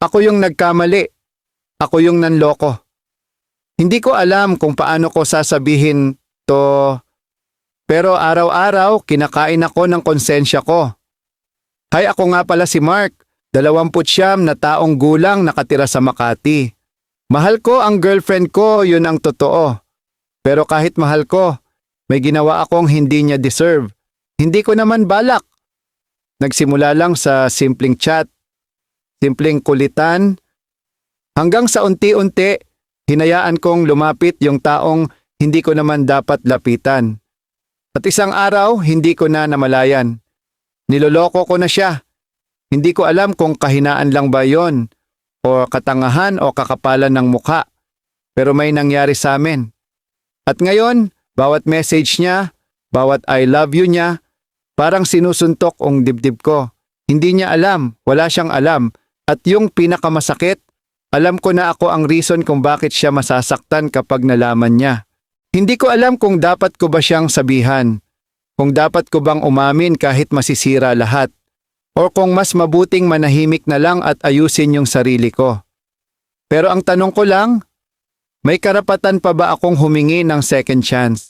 Ako yung nagkamali. Ako yung nanloko. Hindi ko alam kung paano ko sasabihin to, pero araw-araw kinakain ako ng konsensya ko. Hay, ako nga pala si Mark, 29 na taong gulang nakatira sa Makati. Mahal ko ang girlfriend ko, yun ang totoo. Pero kahit mahal ko, may ginawa akong hindi niya deserve. Hindi ko naman balak. Nagsimula lang sa simpleng chat, simpleng kulitan, hanggang sa unti-unti, hinayaan kong lumapit yung taong hindi ko naman dapat lapitan. At isang araw, hindi ko na namalayan. Niloloko ko na siya. Hindi ko alam kung kahinaan lang ba yon, o katangahan o kakapalan ng mukha. Pero may nangyari sa amin. At ngayon, bawat message niya, bawat I love you niya, parang sinusuntok ang dibdib ko. Hindi niya alam, wala siyang alam. At yung pinakamasakit, alam ko na ako ang reason kung bakit siya masasaktan kapag nalaman niya. Hindi ko alam kung dapat ko ba siyang sabihan, kung dapat ko bang umamin kahit masisira lahat, o kung mas mabuting manahimik na lang at ayusin yung sarili ko. Pero ang tanong ko lang, may karapatan pa ba akong humingi ng second chance?